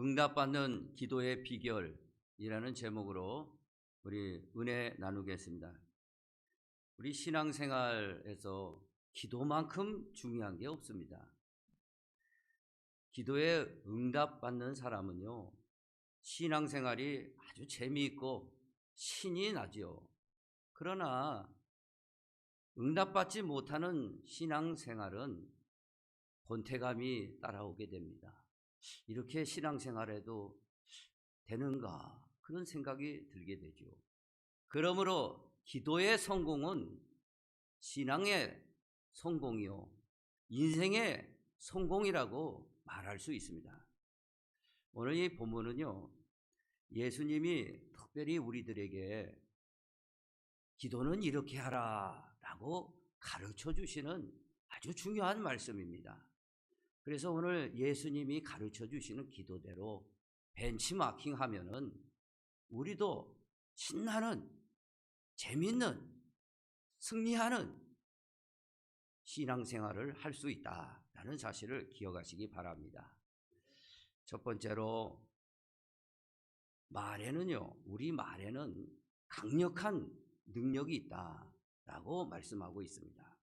응답받는 기도의 비결이라는 제목으로 우리 은혜 나누겠습니다. 우리 신앙생활에서 기도만큼 중요한 게 없습니다. 기도에 응답받는 사람은요, 신앙생활이 아주 재미있고 신이 나죠. 그러나 응답받지 못하는 신앙생활은 권태감이 따라오게 됩니다. 이렇게 신앙생활에도 되는가 그런 생각이 들게 되죠. 그러므로 기도의 성공은 신앙의 성공이요, 인생의 성공이라고 말할 수 있습니다. 오늘 이 본문은요, 예수님이 특별히 우리들에게 기도는 이렇게 하라 라고 가르쳐 주시는 아주 중요한 말씀입니다. 그래서 오늘 예수님이 가르쳐 주시는 기도대로 벤치마킹 하면은 우리도 신나는, 재밌는, 승리하는 신앙생활을 할 수 있다라는 사실을 기억하시기 바랍니다. 첫 번째로, 말에는요, 우리 말에는 강력한 능력이 있다라고 말씀하고 있습니다.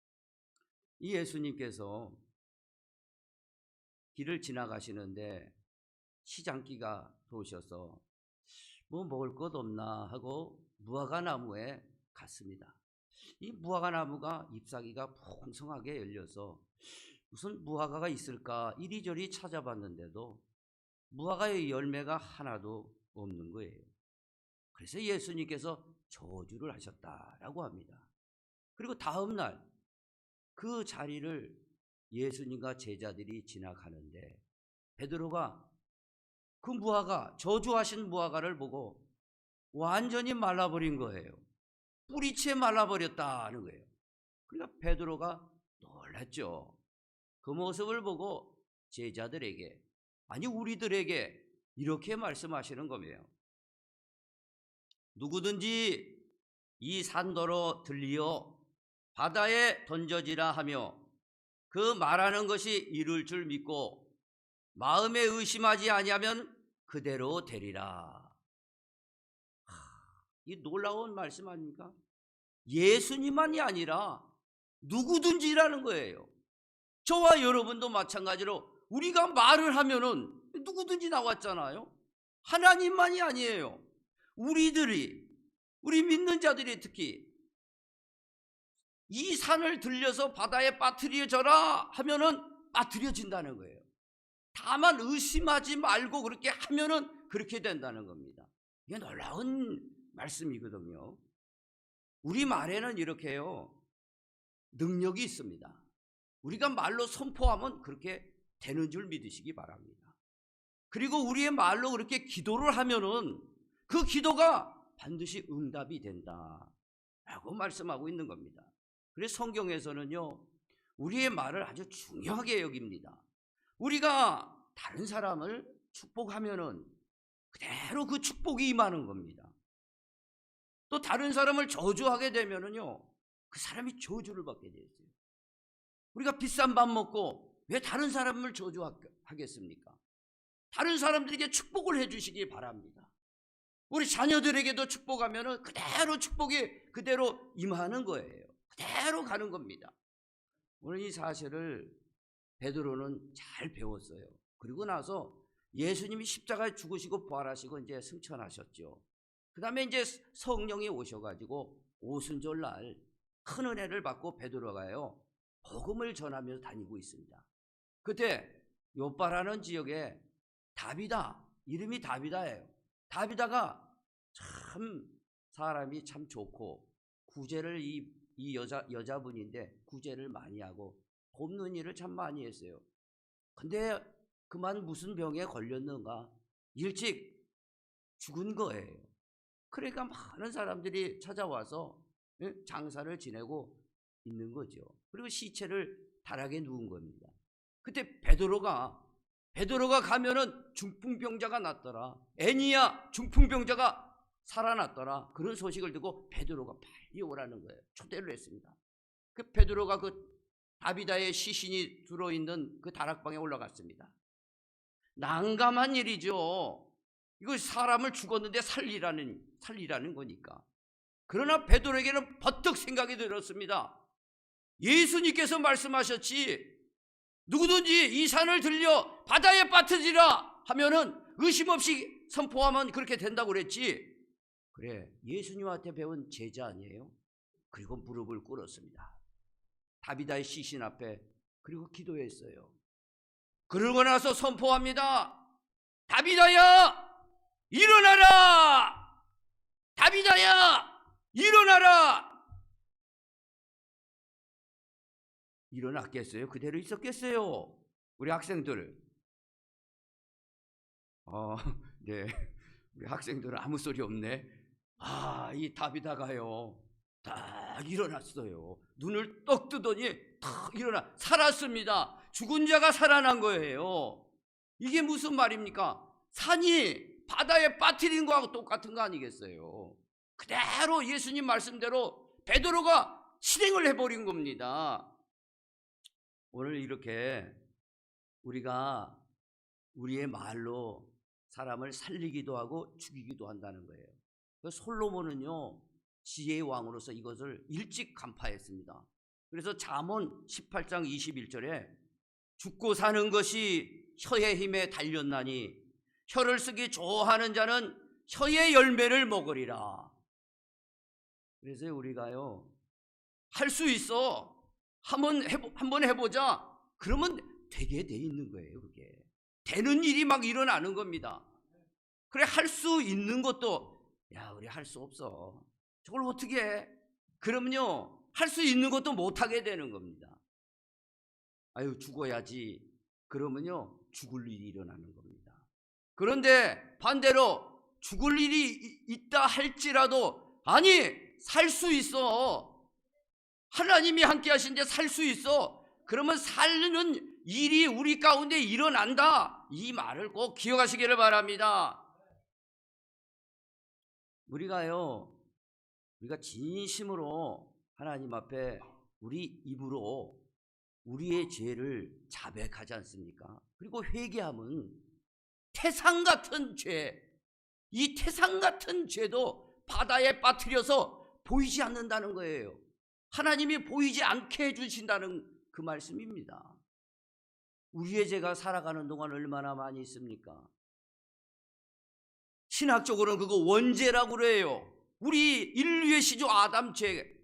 이 예수님께서 길을 지나가시는데 시장기가 도우셔서 뭐 먹을 것 없나 하고 무화과 나무에 갔습니다. 이 무화과 나무가 잎사귀가 풍성하게 열려서 무슨 무화과가 있을까 이리저리 찾아봤는데도 무화과의 열매가 하나도 없는 거예요. 그래서 예수님께서 저주를 하셨다라고 합니다. 그리고 다음 날 그 자리를 예수님과 제자들이 지나가는데 베드로가 그 무화과, 저주하신 무화과를 보고 완전히 말라버린 거예요. 뿌리채 말라버렸다는 거예요. 그러니까 베드로가 놀랐죠. 그 모습을 보고 제자들에게, 아니 우리들에게 이렇게 말씀하시는 거예요. 누구든지 이 산더러 들리어 바다에 던져지라 하며 그 말하는 것이 이룰 줄 믿고 마음에 의심하지 아니하면 그대로 되리라. 이 놀라운 말씀 아닙니까? 예수님만이 아니라 누구든지라는 거예요. 저와 여러분도 마찬가지로 우리가 말을 하면은 누구든지 나왔잖아요. 하나님만이 아니에요. 우리 믿는 자들이 특히 이 산을 들려서 바다에 빠뜨려져라 하면은 빠뜨려진다는 거예요. 다만 의심하지 말고 그렇게 하면은 그렇게 된다는 겁니다. 이게 놀라운 말씀이거든요. 우리 말에는 이렇게요, 능력이 있습니다. 우리가 말로 선포하면 그렇게 되는 줄 믿으시기 바랍니다. 그리고 우리의 말로 그렇게 기도를 하면은 그 기도가 반드시 응답이 된다라고 말씀하고 있는 겁니다. 그래서 성경에서는요, 우리의 말을 아주 중요하게 여깁니다. 우리가 다른 사람을 축복하면은 그대로 그 축복이 임하는 겁니다. 또 다른 사람을 저주하게 되면은요, 그 사람이 저주를 받게 되어요. 우리가 비싼 밥 먹고 왜 다른 사람을 저주하겠습니까? 다른 사람들에게 축복을 해주시기 바랍니다. 우리 자녀들에게도 축복하면은 그대로 축복이 그대로 임하는 거예요. 그대로 가는 겁니다. 오늘 이 사실을 베드로는 잘 배웠어요. 그리고 나서 예수님이 십자가에 죽으시고 부활하시고 이제 승천하셨죠. 그 다음에 이제 성령이 오셔가지고 오순절날 큰 은혜를 받고 베드로가요, 복음을 전하면서 다니고 있습니다. 그때 요빠라는 지역에 다비다, 이름이 다비다예요. 다비다가 참 사람이 참 좋고 구제를 이 여자분인데 구제를 많이 하고 돕는 일을 참 많이 했어요. 근데 그만 무슨 병에 걸렸는가 일찍 죽은 거예요. 그러니까 많은 사람들이 찾아와서 장사를 지내고 있는 거죠. 그리고 시체를 다락에 누운 겁니다. 그때 베드로가 가면은 중풍병자가 낫더라, 애니야 중풍병자가 살아났더라, 그런 소식을 듣고 베드로가 빨리 오라는 거예요. 초대를 했습니다. 그 베드로가 그 다비다의 시신이 들어있는 그 다락방에 올라갔습니다. 난감한 일이죠. 이거 사람을 죽었는데 살리라는 거니까. 그러나 베드로에게는 버뜩 생각이 들었습니다. 예수님께서 말씀하셨지, 누구든지 이 산을 들려 바다에 빠뜨리라 하면은 의심 없이 선포하면 그렇게 된다고 그랬지. 그래, 예수님한테 배운 제자 아니에요? 그리고 무릎을 꿇었습니다. 다비다의 시신 앞에. 그리고 기도했어요. 그러고 나서 선포합니다. 다비다야, 일어나라! 다비다야, 일어나라! 일어났겠어요? 그대로 있었겠어요? 우리 학생들. 네. 우리 학생들은 아무 소리 없네. 이 다비다가요, 딱 일어났어요. 눈을 떡 뜨더니 탁 일어나 살았습니다. 죽은 자가 살아난 거예요. 이게 무슨 말입니까? 산이 바다에 빠뜨린 거하고 똑같은 거 아니겠어요? 그대로 예수님 말씀대로 베드로가 실행을 해버린 겁니다. 오늘 이렇게 우리가 우리의 말로 사람을 살리기도 하고 죽이기도 한다는 거예요. 솔로몬은요, 지혜의 왕으로서 이것을 일찍 간파했습니다. 그래서 잠언 18장 21절에 죽고 사는 것이 혀의 힘에 달렸나니 혀를 쓰기 좋아하는 자는 혀의 열매를 먹으리라. 그래서 우리가요, 할 수 있어. 한번 해보자. 그러면 되게 돼 있는 거예요. 그게 되는 일이 막 일어나는 겁니다. 그래, 할 수 있는 것도 우리 할 수 없어. 저걸 어떻게 해? 그러면요, 할 수 있는 것도 못하게 되는 겁니다. 죽어야지. 그러면요, 죽을 일이 일어나는 겁니다. 그런데 반대로 죽을 일이 있다 할지라도, 살 수 있어. 하나님이 함께 하신데 살 수 있어. 그러면 살리는 일이 우리 가운데 일어난다. 이 말을 꼭 기억하시기를 바랍니다. 우리가 진심으로 하나님 앞에 우리 입으로 우리의 죄를 자백하지 않습니까? 그리고 회개하면 태산 같은 죄, 이 태산 같은 죄도 바다에 빠뜨려서 보이지 않는다는 거예요. 하나님이 보이지 않게 해주신다는 그 말씀입니다. 우리의 죄가 살아가는 동안 얼마나 많이 있습니까? 신학적으로는 그거 원죄라고 그래요. 우리 인류의 시조 아담 죄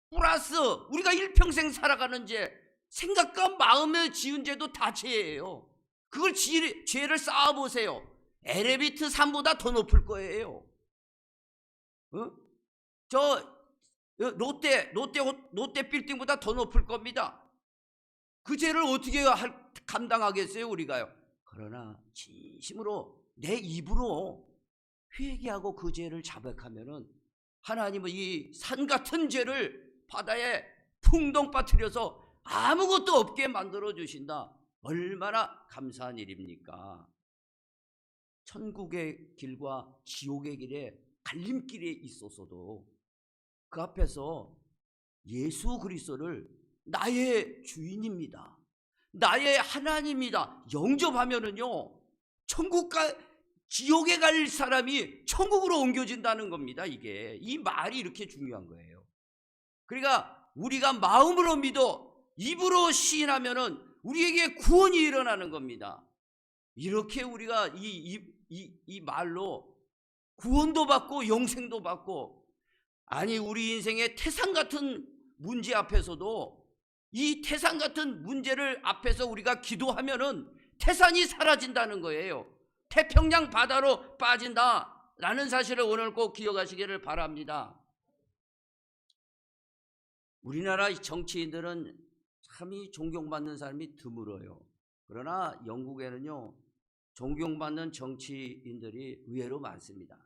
플러스 우리가 일평생 살아가는 죄, 생각과 마음에 지은 죄도 다 죄예요. 그걸 죄를 쌓아보세요. 엘리베이터 산보다 더 높을 거예요. 롯데 빌딩보다 더 높을 겁니다. 그 죄를 어떻게 감당하겠어요, 우리가요? 그러나 진심으로 내 입으로 회개하고 그 죄를 자백하면은 하나님은 이 산 같은 죄를 바다에 풍덩 빠뜨려서 아무것도 없게 만들어 주신다. 얼마나 감사한 일입니까? 천국의 길과 지옥의 길에 갈림길에 있었어도 그 앞에서 예수 그리스도를 나의 주인입니다, 나의 하나님입니다 영접하면은요, 천국과 지옥에 갈 사람이 천국으로 옮겨진다는 겁니다. 이 말이 이렇게 중요한 거예요. 그러니까 우리가 마음으로 믿어 입으로 시인하면은 우리에게 구원이 일어나는 겁니다. 이렇게 우리가 이 말로 구원도 받고 영생도 받고, 우리 인생의 태산 같은 문제 앞에서도 이 태산 같은 문제를 앞에서 우리가 기도하면은 태산이 사라진다는 거예요. 태평양 바다로 빠진다라는 사실을 오늘 꼭 기억하시기를 바랍니다. 우리나라 정치인들은 참이 존경받는 사람이 드물어요. 그러나 영국에는요, 존경받는 정치인들이 의외로 많습니다.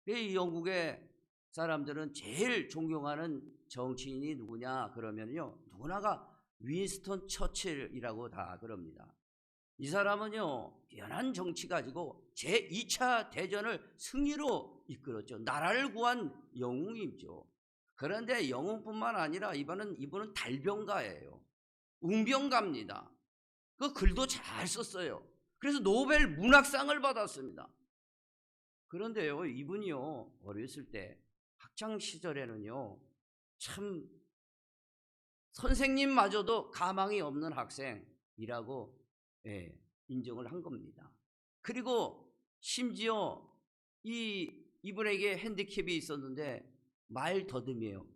이 영국의 사람들은 제일 존경하는 정치인이 누구냐 그러면요, 누구나가 윈스턴 처칠이라고 다 그럽니다. 이 사람은요, 뛰어난 정치 가지고 제2차 대전을 승리로 이끌었죠. 나라를 구한 영웅이죠. 그런데 영웅뿐만 아니라 이분은 달병가예요. 웅병가입니다. 그 글도 잘 썼어요. 그래서 노벨 문학상을 받았습니다. 그런데요, 이분이요, 어렸을 때 학창 시절에는요, 참 선생님마저도 가망이 없는 학생이라고 인정을 한 겁니다. 그리고 심지어 이분에게 핸디캡이 있었는데 말 더듬이에요.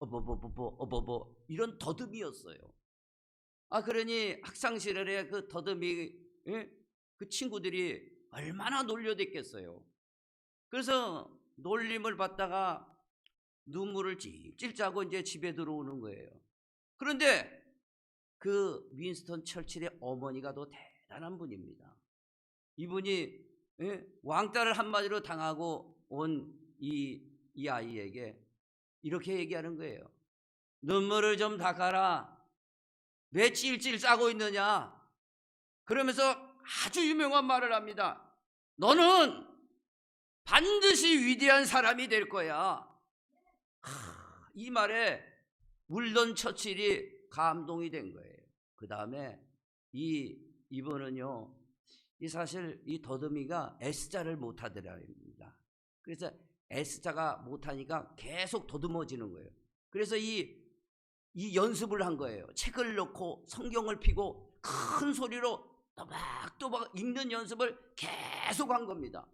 어버버버버 이런 더듬이였어요. 그러니 학창 시절에 그 더듬이 그 친구들이 얼마나 놀려댔겠어요. 그래서 놀림을 받다가 눈물을 찔찔 짜고 이제 집에 들어오는 거예요. 그런데 그 윈스턴 처칠의 어머니가 더 대단한 분입니다. 이분이 왕따를 한마디로 당하고 온 이 아이에게 이렇게 얘기하는 거예요. 눈물을 좀 닦아라. 왜 찔찔 짜고 있느냐. 그러면서 아주 유명한 말을 합니다. 너는 반드시 위대한 사람이 될 거야. 이 말에 울던 처칠이 감동이 된 거예요. 그 다음에 이분은요, 사실 이 더듬이가 S자를 못하더랍니다. 그래서 S자가 못하니까 계속 더듬어지는 거예요. 그래서 이 연습을 한 거예요. 책을 놓고 성경을 펴고 큰 소리로 또박또박 읽는 연습을 계속 한 겁니다.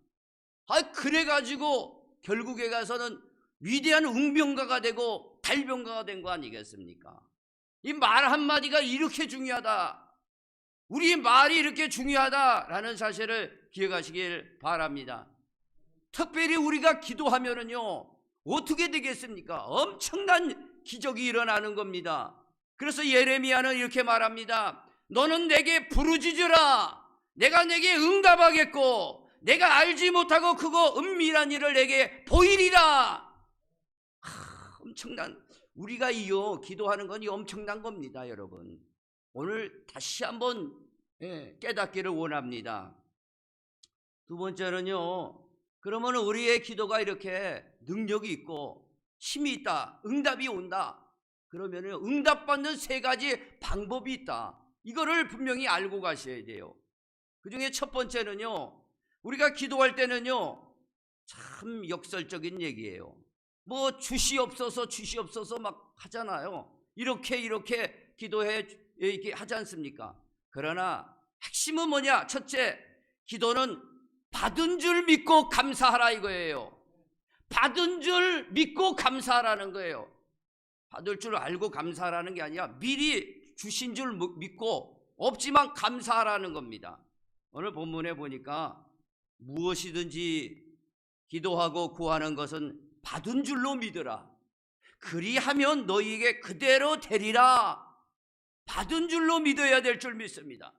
그래가지고 결국에 가서는 위대한 웅변가가 되고 달변가가 된 거 아니겠습니까? 이 말 한마디가 이렇게 중요하다. 우리 말이 이렇게 중요하다라는 사실을 기억하시길 바랍니다. 특별히 우리가 기도하면은요, 어떻게 되겠습니까? 엄청난 기적이 일어나는 겁니다. 그래서 예레미야는 이렇게 말합니다. 너는 내게 부르짖으라. 내가 내게 응답하겠고 내가 알지 못하고 크고 은밀한 일을 내게 보이리라. 엄청난, 우리가 기도하는 건 엄청난 겁니다, 여러분. 오늘 다시 한번 깨닫기를 원합니다. 두 번째는요, 그러면 우리의 기도가 이렇게 능력이 있고 힘이 있다, 응답이 온다. 그러면 응답받는 세 가지 방법이 있다. 이거를 분명히 알고 가셔야 돼요. 그 중에 첫 번째는요, 우리가 기도할 때는요, 참 역설적인 얘기예요. 뭐 주시옵소서 주시옵소서 막 하잖아요. 이렇게 기도해 이렇게 하지 않습니까? 그러나 핵심은 뭐냐? 첫째, 기도는 받은 줄 믿고 감사하라 이거예요. 받은 줄 믿고 감사하라는 거예요. 받을 줄 알고 감사하라는 게 아니라 미리 주신 줄 믿고 없지만 감사하라는 겁니다. 오늘 본문에 보니까 무엇이든지 기도하고 구하는 것은 받은 줄로 믿으라. 그리하면 너희에게 그대로 되리라. 받은 줄로 믿어야 될 줄 믿습니다.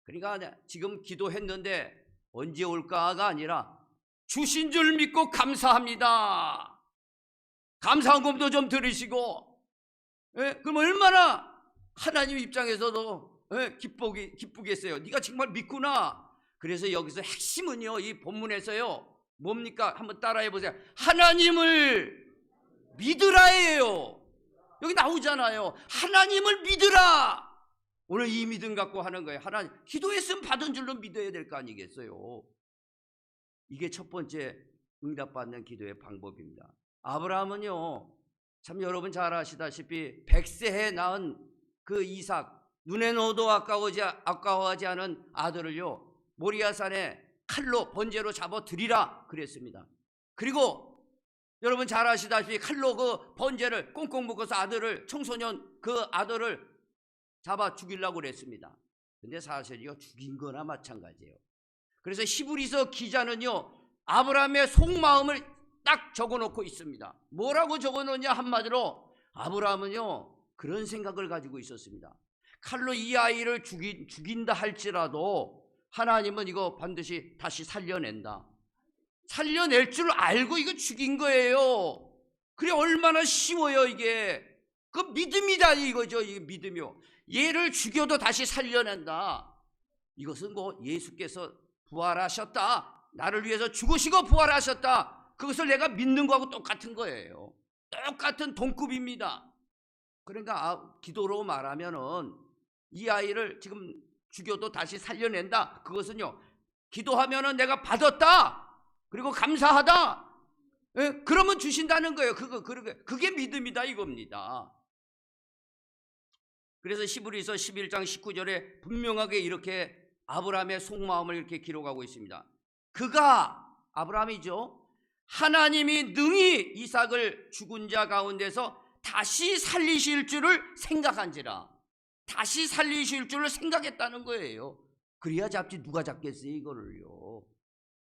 그러니까 지금 기도했는데 언제 올까가 아니라 주신 줄 믿고 감사합니다. 감사금도 좀 들으시고, 그럼 얼마나 하나님 입장에서도 기쁘겠어요. 네가 정말 믿구나. 그래서 여기서 핵심은요, 이 본문에서요, 뭡니까? 한번 따라해 보세요. 하나님을 믿으라예요. 여기 나오잖아요. 하나님을 믿으라. 오늘 이 믿음 갖고 하는 거예요. 하나님, 기도했으면 받은 줄로 믿어야 될 거 아니겠어요? 이게 첫 번째 응답받는 기도의 방법입니다. 아브라함은요, 참 여러분 잘 아시다시피 100세에 낳은 그 이삭, 눈에 넣어도 아까워하지 않은 아들을요, 모리아산에 칼로 번제로 잡아 드리라 그랬습니다. 그리고 여러분 잘 아시다시피 칼로 그 번제를 꽁꽁 묶어서 청소년 그 아들을 잡아 죽이려고 그랬습니다. 근데 사실이요, 죽인 거나 마찬가지예요. 그래서 히브리서 기자는요, 아브라함의 속마음을 딱 적어놓고 있습니다. 뭐라고 적어놓냐? 한마디로 아브라함은요, 그런 생각을 가지고 있었습니다. 칼로 이 아이를 죽인다 할지라도 하나님은 이거 반드시 다시 살려낸다. 살려낼 줄 알고 이거 죽인 거예요. 그래, 얼마나 쉬워요 이게. 그 믿음이다 이거죠. 이게 믿음이요. 얘를 죽여도 다시 살려낸다. 이것은 뭐 예수께서 부활하셨다, 나를 위해서 죽으시고 부활하셨다, 그것을 내가 믿는 거하고 똑같은 거예요. 똑같은 동급입니다. 그러니까 기도로 말하면은 이 아이를 지금 죽여도 다시 살려낸다. 그것은요, 기도하면은 내가 받았다, 그리고 감사하다, 예? 그러면 주신다는 거예요. 그게 믿음이다 이겁니다. 그래서 히브리서 11장 19절에 분명하게 이렇게 아브라함의 속마음을 이렇게 기록하고 있습니다. 그가, 아브라함이죠, 하나님이 능히 이삭을 죽은 자 가운데서 다시 살리실 줄을 생각한지라. 다시 살리실 줄을 생각했다는 거예요. 그래야 잡지 누가 잡겠어요 이거를요.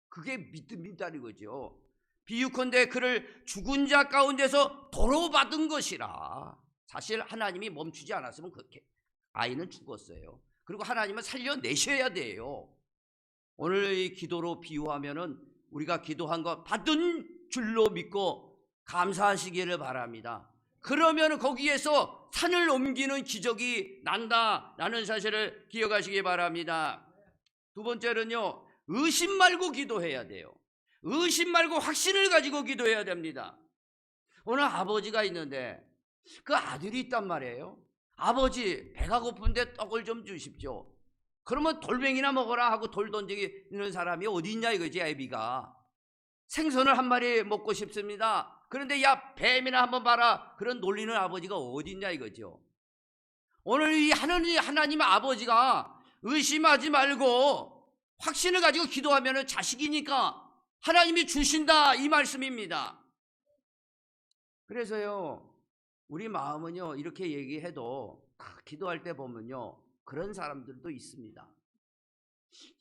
그게 믿음이다는 거죠. 비유컨대 그를 죽은 자 가운데서 도로 받은 것이라. 사실 하나님이 멈추지 않았으면 그렇게 아이는 죽었어요. 그리고 하나님은 살려내셔야 돼요. 오늘 이 기도로 비유하면은 우리가 기도한 거 받은 줄로 믿고 감사하시기를 바랍니다. 그러면 거기에서 산을 옮기는 기적이 난다라는 사실을 기억하시기 바랍니다. 두 번째는요, 의심 말고 기도해야 돼요. 의심 말고 확신을 가지고 기도해야 됩니다. 오늘 아버지가 있는데 그 아들이 있단 말이에요. 아버지, 배가 고픈데 떡을 좀 주십시오. 그러면 돌멩이나 먹어라 하고 돌 던지는 사람이 어디 있냐 이거지. 애비가 생선을 한 마리 먹고 싶습니다. 그런데 야, 뱀이나 한번 봐라, 그런 놀리는 아버지가 어디 있냐 이거죠. 오늘 이 하나님 아버지가 의심하지 말고 확신을 가지고 기도하면 자식이니까 하나님이 주신다 이 말씀입니다. 그래서요, 우리 마음은요, 이렇게 얘기해도 기도할 때 보면요, 그런 사람들도 있습니다.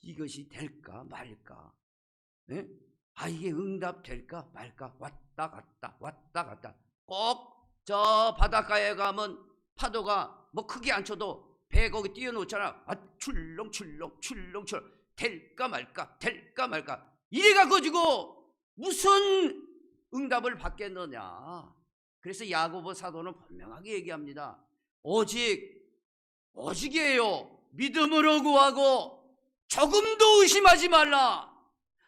이것이 될까 말까, 네? 이게 응답될까 말까, 왔다 갔다 왔다 갔다. 꼭 저 바닷가에 가면 파도가 뭐 크게 안 쳐도 배 거기 띄워놓잖아. 출렁출렁 출렁출렁, 될까 말까 될까 말까, 이래가 가지고 무슨 응답을 받겠느냐. 그래서 야고보 사도는 분명하게 얘기합니다. 오직이에요. 믿음으로 구하고 조금도 의심하지 말라.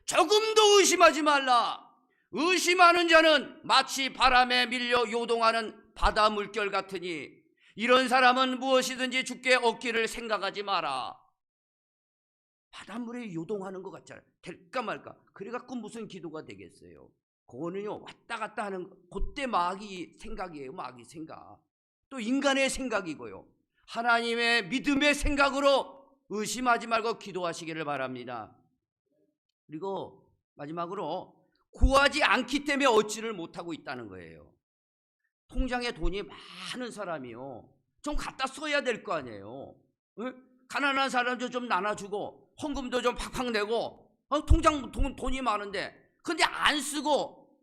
조금도 의심하지 말라. 의심하는 자는 마치 바람에 밀려 요동하는 바다 물결 같으니 이런 사람은 무엇이든지 주께 얻기를 생각하지 마라. 바닷물에 요동하는 것 같잖아요. 될까 말까. 그래갖고 무슨 기도가 되겠어요. 그거는요, 왔다 갔다 하는 그때 마귀 생각이에요. 마귀 생각. 또 인간의 생각이고요. 하나님의 믿음의 생각으로 의심하지 말고 기도하시기를 바랍니다. 그리고 마지막으로 구하지 않기 때문에 얻지를 못하고 있다는 거예요. 통장에 돈이 많은 사람이요, 좀 갖다 써야 될 거 아니에요. 가난한 사람도 좀 나눠주고 헌금도 좀 팍팍 내고, 통장 돈이 많은데 근데 안 쓰고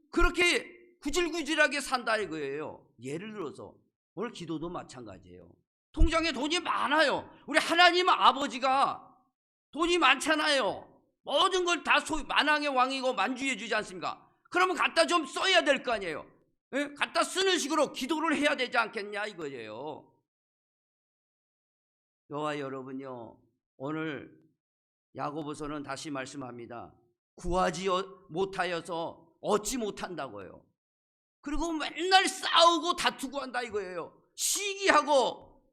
그렇게 구질구질하게 산다 이거예요. 예를 들어서 오늘 기도도 마찬가지예요. 통장에 돈이 많아요. 우리 하나님 아버지가 돈이 많잖아요. 모든 걸 다 만왕의 왕이고 만주해 주지 않습니까? 그러면 갖다 좀 써야 될 거 아니에요. 갖다 쓰는 식으로 기도를 해야 되지 않겠냐 이거예요. 저와 여러분요, 오늘 야고보서는 다시 말씀합니다. 구하지 못하여서 얻지 못한다고요. 그리고 맨날 싸우고 다투고 한다 이거예요. 시기하고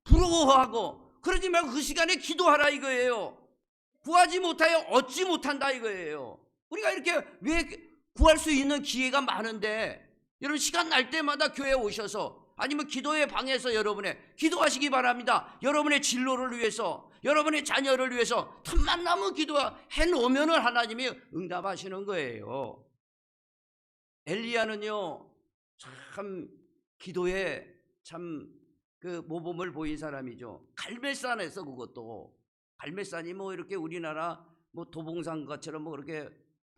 부러워하고 그러지 말고 그 시간에 기도하라 이거예요. 구하지 못하여 얻지 못한다 이거예요. 우리가 이렇게 왜 구할 수 있는 기회가 많은데, 여러분 시간 날 때마다 교회에 오셔서 아니면 기도의 방에서 여러분의 기도하시기 바랍니다. 여러분의 진로를 위해서, 여러분의 자녀를 위해서 틈만 나면 기도해 놓으면 하나님이 응답하시는 거예요. 엘리야는요, 참 기도에 참 그 모범을 보인 사람이죠. 갈멜산에서, 그것도 갈멜산이 뭐 이렇게 우리나라 뭐 도봉산 것처럼 뭐 그렇게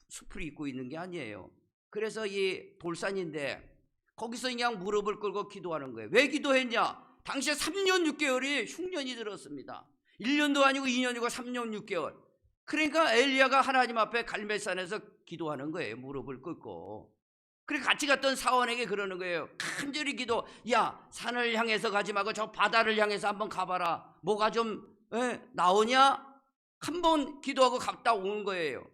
숲을 잇고 있는 게 아니에요. 그래서 이 돌산인데 거기서 그냥 무릎을 꿇고 기도하는 거예요. 왜 기도했냐? 당시에 3년 6개월이 흉년이 들었습니다. 1년도 아니고 2년이고 3년 6개월. 그러니까 엘리야가 하나님 앞에 갈멜산에서 기도하는 거예요. 무릎을 꿇고. 그래 같이 갔던 사원에게 그러는 거예요. 간절히 기도. 야, 산을 향해서 가지 말고 저 바다를 향해서 한번 가봐라. 뭐가 좀 나오냐? 한번 기도하고 갔다 온 거예요.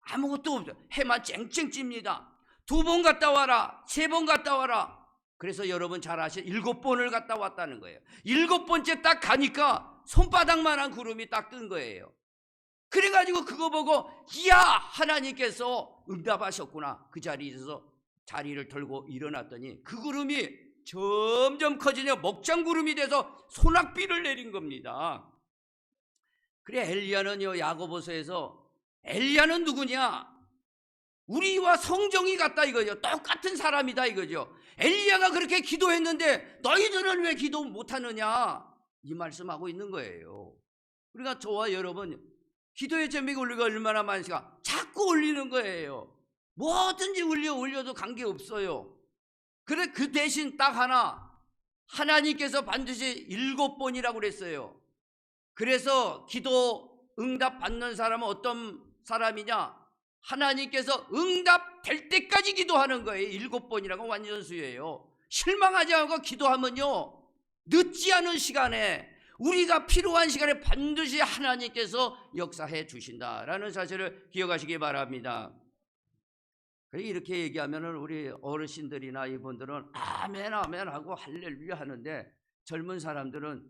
아무것도 없어요. 해만 쨍쨍 찝니다. 2번 갔다 와라, 3번 갔다 와라. 그래서 여러분 잘 아시죠? 7번을 갔다 왔다는 거예요. 7번째 딱 가니까 손바닥만한 구름이 딱 뜬 거예요. 그래가지고 그거 보고 이야, 하나님께서 응답하셨구나. 그 자리에서 자리를 털고 일어났더니 그 구름이 점점 커지냐 먹장구름이 돼서 소낙비를 내린 겁니다. 그래, 엘리야는요, 야고보서에서 엘리야는 누구냐? 우리와 성정이 같다 이거죠. 똑같은 사람이다 이거죠. 엘리야가 그렇게 기도했는데 너희들은 왜 기도 못하느냐, 이 말씀하고 있는 거예요. 그러니까 저와 여러분 기도의 제목이 우리가 얼마나 많으니까 자꾸 올리는 거예요. 뭐든지 올려도 관계없어요. 그래, 그 대신 딱 하나, 하나님께서 반드시 7번이라고 그랬어요. 그래서 기도 응답 받는 사람은 어떤 사람이냐? 하나님께서 응답될 때까지 기도하는 거예요. 7번이라고 완전수예요. 실망하지 않고 기도하면요, 늦지 않은 시간에, 우리가 필요한 시간에 반드시 하나님께서 역사해 주신다라는 사실을 기억하시기 바랍니다. 이렇게 얘기하면 우리 어르신들이나 이분들은 아멘 아멘 하고 할렐루야 하는데, 젊은 사람들은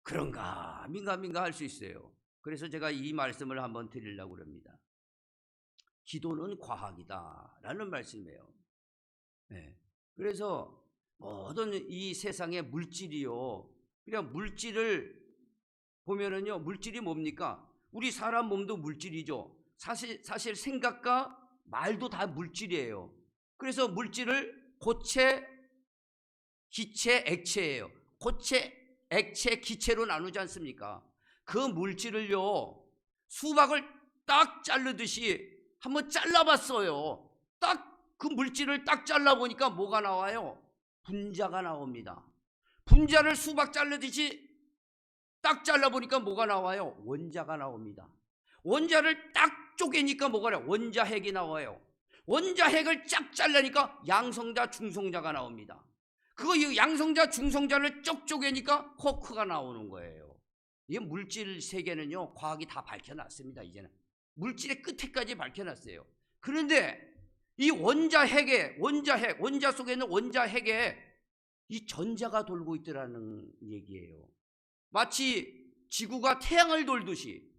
그런가 민가 할 수 있어요. 그래서 제가 이 말씀을 한번 드리려고 합니다. 기도는 과학이다 라는 말씀이에요. 네. 그래서 모든 이 세상의 물질이요, 그냥 물질을 보면은요, 물질이 뭡니까? 우리 사람 몸도 물질이죠. 사실 생각과 말도 다 물질이에요. 그래서 물질을 고체, 기체, 액체예요. 고체, 액체, 기체로 나누지 않습니까? 그 물질을요, 수박을 딱 자르듯이 한번 잘라봤어요. 딱 그 물질을 딱 잘라보니까 뭐가 나와요? 분자가 나옵니다. 분자를 수박 자르듯이 딱 잘라보니까 뭐가 나와요? 원자가 나옵니다. 원자를 딱 쪼개니까 뭐가 나와요? 원자핵이 나와요. 원자핵을 쫙 잘라니까 양성자, 중성자가 나옵니다. 그거 양성자, 중성자를 쭉 쪼개니까 코크가 나오는 거예요. 이게 물질 세계는요, 과학이 다 밝혀놨습니다. 이제는 물질의 끝에까지 밝혀놨어요. 그런데 이 원자핵, 원자 속에 있는 원자핵에 이 전자가 돌고 있더라는 얘기예요. 마치 지구가 태양을 돌듯이.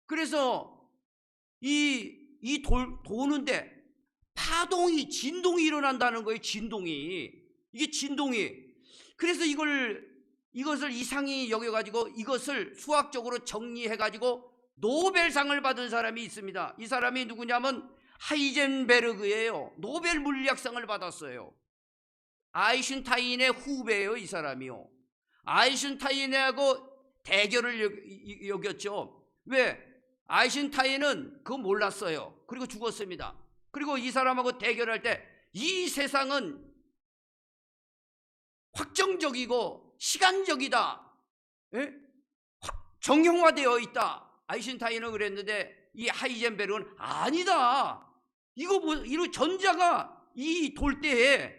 그래서 도는데 파동이, 진동이 일어난다는 거예요. 진동이. 이게 진동이. 그래서 이것을 이상히 여겨가지고 이것을 수학적으로 정리해가지고 노벨상을 받은 사람이 있습니다. 이 사람이 누구냐면 하이젠베르그예요. 노벨 물리학상을 받았어요. 아인슈타인의 후배예요, 이 사람이요. 아인슈타인하고 대결을 여겼죠. 왜? 아인슈타인은 그거 몰랐어요. 그리고 죽었습니다. 그리고 이 사람하고 대결할 때 이 세상은 확정적이고 시간적이다, 예? 정형화되어 있다. 아인슈타인은 그랬는데 이 하이젠베르그는 아니다. 이거 전자가 이 돌 때에,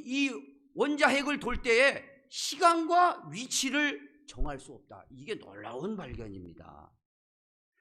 이 원자핵을 돌 때에 시간과 위치를 정할 수 없다. 이게 놀라운 발견입니다.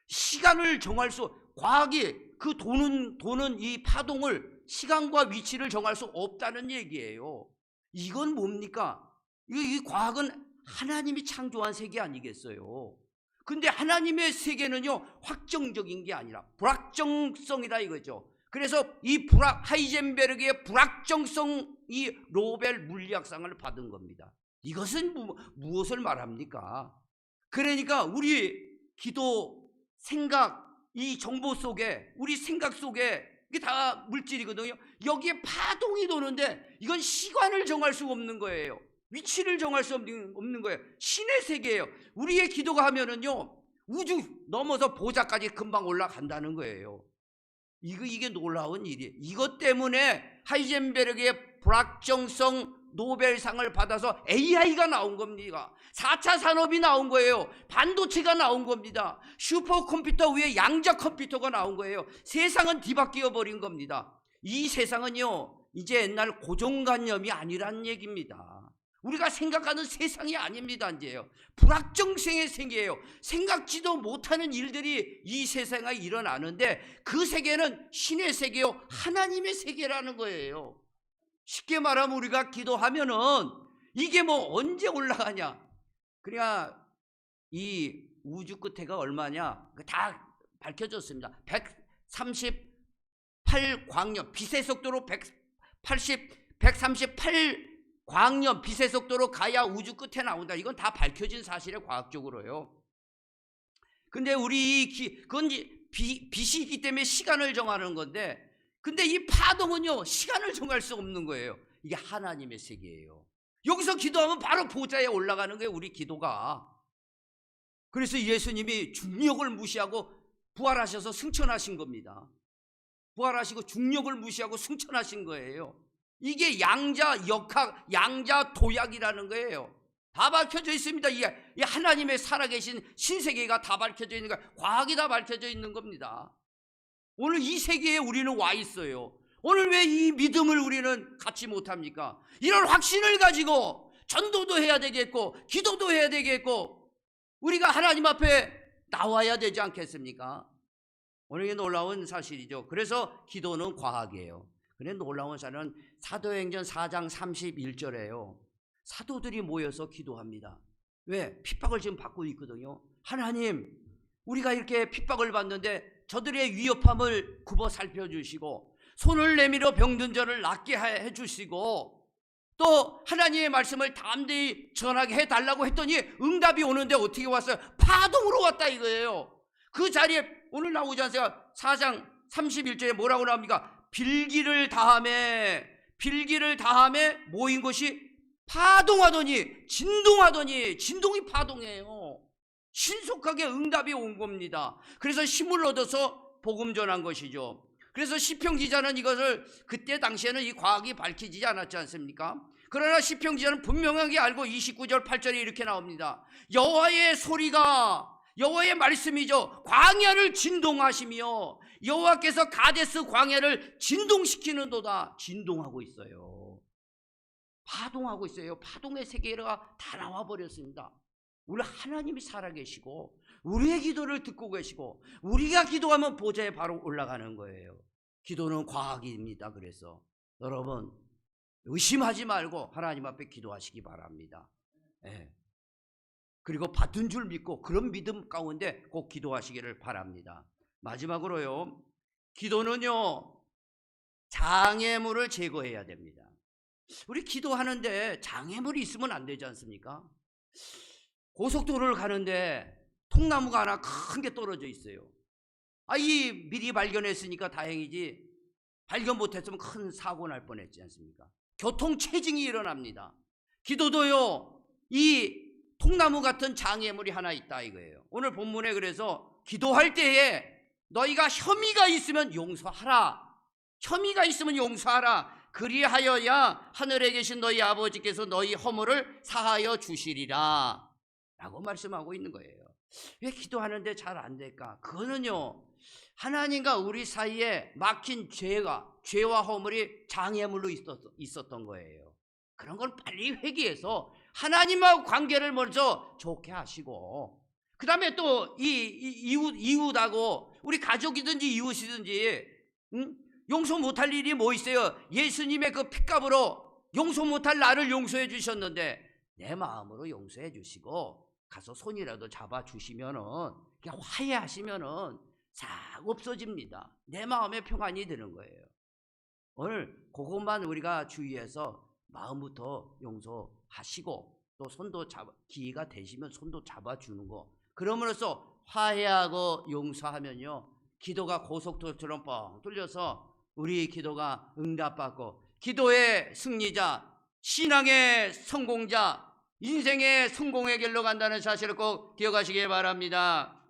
시간을 정할 수, 과학이 그 도는 이 파동을, 시간과 위치를 정할 수 없다는 얘기예요. 이건 뭡니까? 이 과학은 하나님이 창조한 세계 아니겠어요? 근데 하나님의 세계는요, 확정적인 게 아니라 불확정성이다 이거죠. 그래서 이 하이젠베르그의 불확정성, 이 노벨 물리학상을 받은 겁니다. 이것은 무엇을 말합니까? 그러니까 우리 기도, 생각, 이 정보 속에, 우리 생각 속에 이게 다 물질이거든요. 여기에 파동이 도는데 이건 시간을 정할 수 없는 거예요. 위치를 정할 수 없는 거예요. 신의 세계예요. 우리의 기도가 하면은요, 우주 넘어서 보좌까지 금방 올라간다는 거예요. 이게 놀라운 일이에요. 이것 때문에 하이젠베르그의 불확정성 노벨상을 받아서 AI가 나온 겁니다. 4차 산업이 나온 거예요. 반도체가 나온 겁니다. 슈퍼컴퓨터 위에 양자 컴퓨터가 나온 거예요. 세상은 뒤바뀌어 버린 겁니다. 이 세상은요, 이제 옛날 고정관념이 아니란 얘기입니다. 우리가 생각하는 세상이 아닙니다. 이제요, 불확정성의 세계예요. 생각지도 못하는 일들이 이 세상에 일어나는데 그 세계는 신의 세계요, 하나님의 세계라는 거예요. 쉽게 말하면 우리가 기도하면은 이게 뭐 언제 올라가냐. 그러니까 이 우주 끝에가 얼마냐 다 밝혀졌습니다. 138광년 빛의 속도로 138광년 빛의 속도로 가야 우주 끝에 나온다. 이건 다 밝혀진 사실이에요, 과학적으로요. 근데 그건 빛이기 때문에 시간을 정하는 건데, 근데 이 파동은요 시간을 정할 수 없는 거예요. 이게 하나님의 세계예요. 여기서 기도하면 바로 보좌에 올라가는 거예요, 우리 기도가. 그래서 예수님이 중력을 무시하고 부활하셔서 승천하신 겁니다. 부활하시고 중력을 무시하고 승천하신 거예요. 이게 양자 역학, 양자 도약이라는 거예요. 다 밝혀져 있습니다. 이 하나님의 살아계신 신세계가 다 밝혀져 있는 거예요. 과학이 다 밝혀져 있는 겁니다. 오늘 이 세계에 우리는 와 있어요. 오늘 왜 이 믿음을 우리는 갖지 못합니까? 이런 확신을 가지고 전도도 해야 되겠고 기도도 해야 되겠고 우리가 하나님 앞에 나와야 되지 않겠습니까? 오늘 이게 놀라운 사실이죠. 그래서 기도는 과학이에요. 그런데 놀라운 사실은 사도행전 4장 31절에요. 사도들이 모여서 기도합니다. 왜? 핍박을 지금 받고 있거든요. 하나님, 우리가 이렇게 핍박을 받는데 저들의 위협함을 굽어 살펴주시고 손을 내밀어 병든 자를 낫게 해주시고 또 하나님의 말씀을 담대히 전하게 해달라고 했더니 응답이 오는데 어떻게 왔어요? 파동으로 왔다 이거예요. 그 자리에 오늘 나오지 않습니까? 4장 31절에 뭐라고 나옵니까? 빌기를 다함에 모인 것이 파동하더니 진동이 파동이에요. 신속하게 응답이 온 겁니다. 그래서 힘을 얻어서 복음 전한 것이죠. 그래서 시편 기자는 이것을 그때 당시에는 이 과학이 밝히지 않았지 않습니까? 그러나 시편 기자는 분명하게 알고 29절 8절에 이렇게 나옵니다. 여호와의 소리가, 여호와의 말씀이죠, 광야를 진동하시며 여호와께서 가데스 광야를 진동시키는도다. 진동하고 있어요. 파동하고 있어요. 파동의 세계가 다 나와버렸습니다. 우리 하나님이 살아계시고 우리의 기도를 듣고 계시고 우리가 기도하면 보좌에 바로 올라가는 거예요. 기도는 과학입니다. 그래서 여러분 의심하지 말고 하나님 앞에 기도하시기 바랍니다. 그리고 받은 줄 믿고 그런 믿음 가운데 꼭 기도하시기를 바랍니다. 마지막으로요, 기도는요 장애물을 제거해야 됩니다. 우리 기도하는데 장애물이 있으면 안 되지 않습니까? 고속도로를 가는데 통나무가 하나 큰 게 떨어져 있어요. 이 미리 발견했으니까 다행이지 발견 못했으면 큰 사고 날 뻔했지 않습니까? 교통체증이 일어납니다. 기도도요 이 통나무 같은 장애물이 하나 있다 이거예요. 오늘 본문에 그래서 기도할 때에 너희가 혐의가 있으면 용서하라. 혐의가 있으면 용서하라. 그리하여야 하늘에 계신 너희 아버지께서 너희 허물을 사하여 주시리라 라고 말씀하고 있는 거예요. 왜 기도하는데 잘 안 될까? 그거는요 하나님과 우리 사이에 막힌 죄와 허물이 장애물로 있었던 거예요. 그런 걸 빨리 회개해서 하나님하고 관계를 먼저 좋게 하시고 그 다음에 또 이웃하고 우리 가족이든지 이웃이든지 용서 못할 일이 뭐 있어요? 예수님의 그 핏값으로 용서 못할 나를 용서해 주셨는데 내 마음으로 용서해 주시고 가서 손이라도 잡아 주시면은 그냥 화해하시면은 싹 없어집니다. 내 마음에 평안이 드는 거예요. 오늘 그것만 우리가 주의해서 마음부터 용서하시고 또 손도 기회가 되시면 손도 잡아주는 거, 그럼으로써 화해하고 용서하면요 기도가 고속도로처럼 뻥 뚫려서 우리 기도가 응답받고 기도의 승리자, 신앙의 성공자, 인생의 성공의 길로 간다는 사실을 꼭 기억하시기 바랍니다.